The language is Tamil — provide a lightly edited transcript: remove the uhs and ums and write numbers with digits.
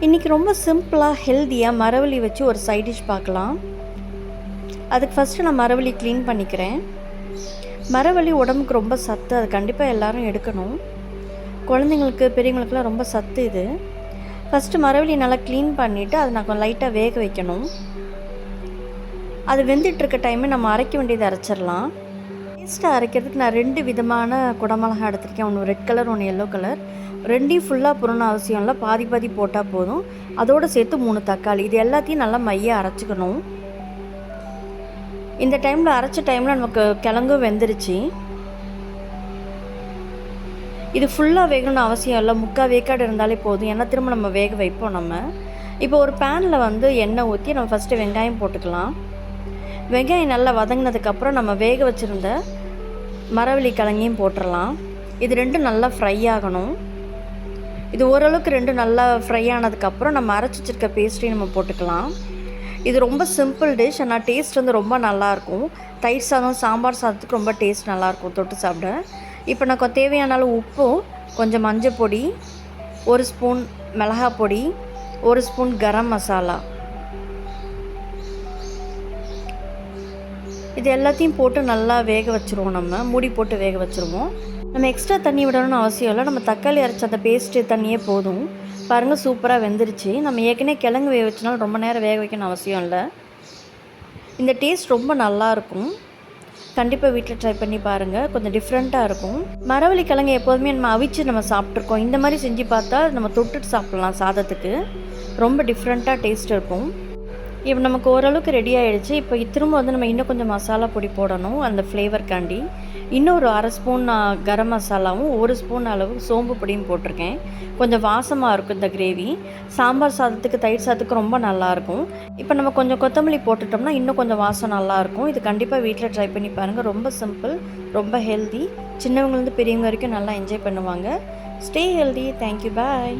இன்றைக்கி ரொம்ப சிம்பிளாக ஹெல்த்தியாக மரவள்ளி வச்சு ஒரு சைட் டிஷ் பார்க்கலாம். அதுக்கு ஃபஸ்ட்டு நான் மரவள்ளி க்ளீன் பண்ணிக்கிறேன். மரவள்ளி உடம்புக்கு ரொம்ப சத்து, அது கண்டிப்பாக எல்லோரும் எடுக்கணும். குழந்தைங்களுக்கு பெரியவங்களுக்குலாம் ரொம்ப சத்து இது. ஃபஸ்ட்டு மரவள்ளி நல்லா க்ளீன் பண்ணிவிட்டு அதை நான் கொஞ்சம் லைட்டாக வேக வைக்கணும். அது வெந்துட்டுருக்க டைமு நம்ம அரைக்க வேண்டியதை அரைச்சிடலாம். பேஸ்ட்டாக அரைக்கிறதுக்கு நான் 2 விதமான குடமிளகா எடுத்திருக்கேன். ஒன்று ரெட் கலர், ஒன்று எல்லோ கலர். 2யும் ஃபுல்லாக போடணும்னு அவசியம் இல்லை, பாதி பாதி போட்டால் போதும். அதோடு சேர்த்து 3 தக்காளி, இது எல்லாத்தையும் நல்லா மையாக அரைச்சிக்கணும். இந்த டைமில் அரைச்ச டைமில் நமக்கு கிழங்கும் வெந்துருச்சு. இது ஃபுல்லாக வேகணும்னு அவசியம் இல்லை, 3/4 வேக்காடு இருந்தாலே போதும். ஏன்னா திரும்ப நம்ம வேக வைப்போம். நம்ம இப்போ ஒரு பேனில் எண்ணெய் ஊற்றி நம்ம ஃபஸ்ட்டு வெங்காயம் போட்டுக்கலாம். வெங்காயம் நல்லா வதங்கினதுக்கப்புறம் நம்ம வேக வச்சுருந்த மரவள்ளி கிழங்கையும் போட்டுடலாம். இது 2 நல்லா ஃப்ரை ஆகணும். இது ஓரளவுக்கு 2 நல்லா ஃப்ரை ஆனதுக்கப்புறம் நம்ம அரைச்சி வச்சுருக்க பேஸ்ட்டையும் நம்ம போட்டுக்கலாம். இது ரொம்ப சிம்பிள் டிஷ், ஆனால் டேஸ்ட் ரொம்ப நல்லாயிருக்கும். தயிர் சாதம், சாம்பார் சாதத்துக்கு ரொம்ப டேஸ்ட் நல்லாயிருக்கும் தொட்டு சாப்பிட. இப்போ நான் தேவையான அளவு உப்பும், கொஞ்சம் மஞ்சள் பொடி, 1 ஸ்பூன் மிளகாய் பொடி, 1 ஸ்பூன் கரம் மசாலா, இது எல்லாத்தையும் போட்டு நல்லா வேக வச்சுருவோம். நம்ம மூடி போட்டு வேக வச்சுருவோம். நம்ம எக்ஸ்ட்ரா தண்ணி விடணும்னு அவசியம் இல்லை. நம்ம தக்காளி அரைச்ச அந்த பேஸ்ட்டு தண்ணியே போதும். பாருங்கள், சூப்பராக வெந்துருச்சு. நம்ம ஏற்கனவே கிழங்கு வேக வச்சனாலும் ரொம்ப நேரம் வேக வைக்கணும்னு அவசியம் இல்லை. இந்த டேஸ்ட் ரொம்ப நல்லாயிருக்கும். கண்டிப்பாக வீட்டில் ட்ரை பண்ணி பாருங்கள். கொஞ்சம் டிஃப்ரெண்ட்டாக இருக்கும். மரவள்ளி கிழங்கு எப்போதுமே நம்ம அவிச்சு நம்ம சாப்பிட்ருக்கோம். இந்த மாதிரி செஞ்சு பார்த்தா நம்ம தொட்டுட்டு சாப்பிட்லாம் சாதத்துக்கு. ரொம்ப டிஃப்ரெண்ட்டாக டேஸ்ட் இருக்கும். இப்போ நமக்கு ஓரளவுக்கு ரெடி ஆகிடுச்சு. இப்போ திரும்ப நம்ம இன்னும் கொஞ்சம் மசாலா பொடி போடணும் அந்த ஃப்ளேவர்க்காண்டி. இன்னொரு 1/2 ஸ்பூன் கரம் மசாலாவும் 1 ஸ்பூன் அளவு சோம்பு பொடியும் போட்டிருக்கேன். கொஞ்சம் வாசமாக இருக்கும் இந்த கிரேவி. சாம்பார் சாதத்துக்கு, தயிர் சாதத்துக்கு ரொம்ப நல்லாயிருக்கும். இப்போ நம்ம கொஞ்சம் கொத்தமல்லி போட்டுட்டோம்னா இன்னும் கொஞ்சம் வாசம் நல்லாயிருக்கும். இது கண்டிப்பாக வீட்டில் ட்ரை பண்ணி பாருங்கள். ரொம்ப சிம்பிள், ரொம்ப ஹெல்தி. சின்னவங்கலேருந்து பெரியவங்க வரைக்கும் நல்லா என்ஜாய் பண்ணுவாங்க. Stay healthy. தேங்க்யூ, பாய்.